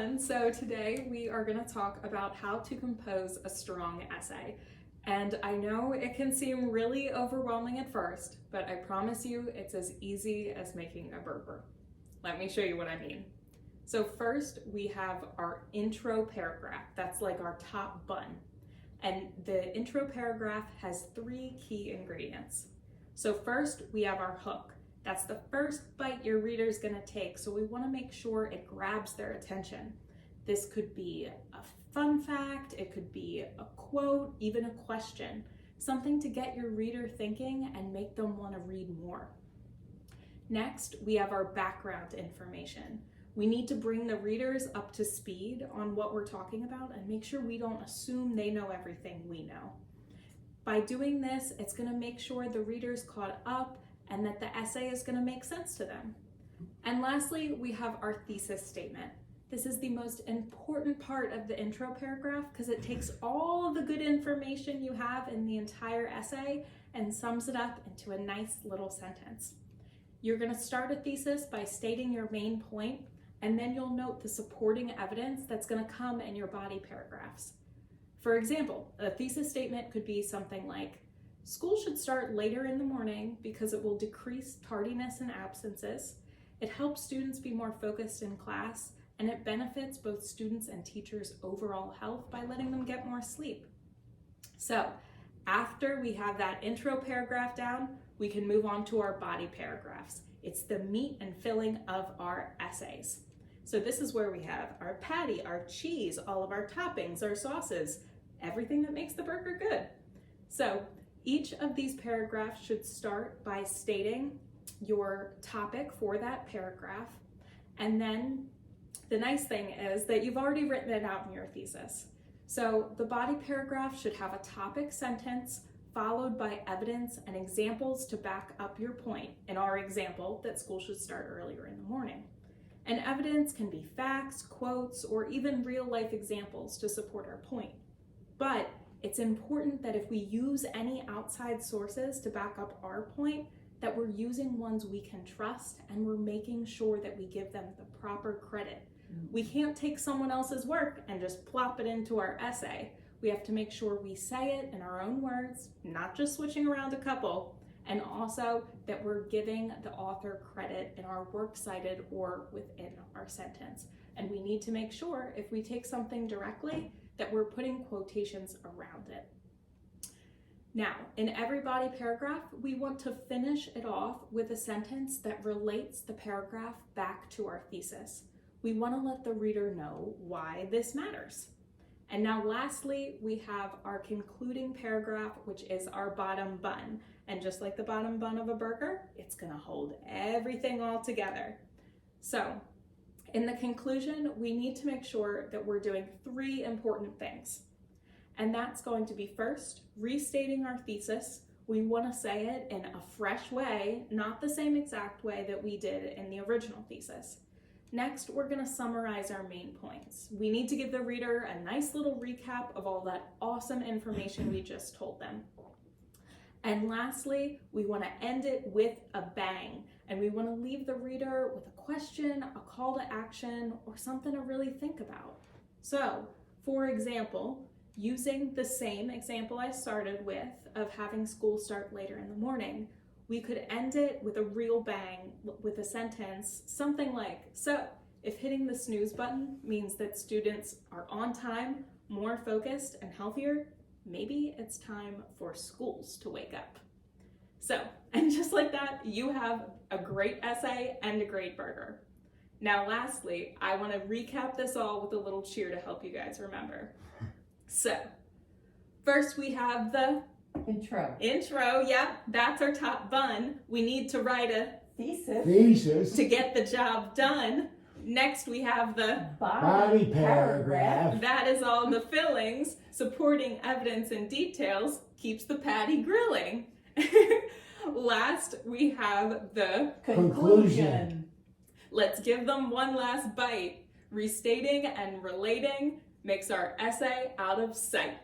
everyone. So today we are going to talk about how to compose a strong essay. And I know it can seem really overwhelming at first, but I promise you it's as easy as making a burger. Let me show you what I mean. So first we have our intro paragraph. That's like our top bun. And the intro paragraph has 3 key ingredients. So first we have our hook. That's the first bite your reader's gonna take, so we wanna make sure it grabs their attention. This could be a fun fact, it could be a quote, even a question, something to get your reader thinking and make them wanna read more. Next, we have our background information. We need to bring the readers up to speed on what we're talking about and make sure we don't assume they know everything we know. By doing this, it's gonna make sure the reader's caught up and that the essay is going to make sense to them. And lastly, we have our thesis statement. This is the most important part of the intro paragraph because it takes all the good information you have in the entire essay and sums it up into a nice little sentence. You're going to start a thesis by stating your main point, and then you'll note the supporting evidence that's going to come in your body paragraphs. For example, a thesis statement could be something like, school should start later in the morning because it will decrease tardiness and absences. It helps students be more focused in class, and it benefits both students and teachers' overall health by letting them get more sleep. So after we have that intro paragraph down, we can move on to our body paragraphs. It's the meat and filling of our essays. So this is where we have our patty, our cheese, all of our toppings, our sauces, everything that makes the burger good. So each of these paragraphs should start by stating your topic for that paragraph. And then the nice thing is that you've already written it out in your thesis. So the body paragraph should have a topic sentence followed by evidence and examples to back up your point. In our example, that school should start earlier in the morning. And evidence can be facts, quotes, or even real life examples to support our point. But it's important that if we use any outside sources to back up our point, that we're using ones we can trust and we're making sure that we give them the proper credit. We can't take someone else's work and just plop it into our essay. We have to make sure we say it in our own words, not just switching around a couple, and also that we're giving the author credit in our works cited or within our sentence. And we need to make sure if we take something directly, that we're putting quotations around it. Now, in every body paragraph, we want to finish it off with a sentence that relates the paragraph back to our thesis. We want to let the reader know why this matters. And now lastly, we have our concluding paragraph, which is our bottom bun. And just like the bottom bun of a burger, it's going to hold everything all together. So, in the conclusion, we need to make sure that we're doing 3 important things. And that's going to be first, restating our thesis. We want to say it in a fresh way, not the same exact way that we did in the original thesis. Next, we're going to summarize our main points. We need to give the reader a nice little recap of all that awesome information we just told them. And lastly, we want to end it with a bang. And we want to leave the reader with a question, a call to action, or something to really think about. So, for example, using the same example I started with of having school start later in the morning, we could end it with a real bang with a sentence, something like, so, if hitting the snooze button means that students are on time, more focused, and healthier, maybe it's time for schools to wake up. So, and just like that, you have a great essay and a great burger. Now, lastly, I want to recap this all with a little cheer to help you guys remember. So, first we have the Intro, yeah, that's our top bun. We need to write a thesis to get the job done. Next, we have the body paragraph. That is all the fillings. Supporting evidence and details keeps the patty grilling. Last, we have the Conclusion. Let's give them one last bite. Restating and relating makes our essay out of sight.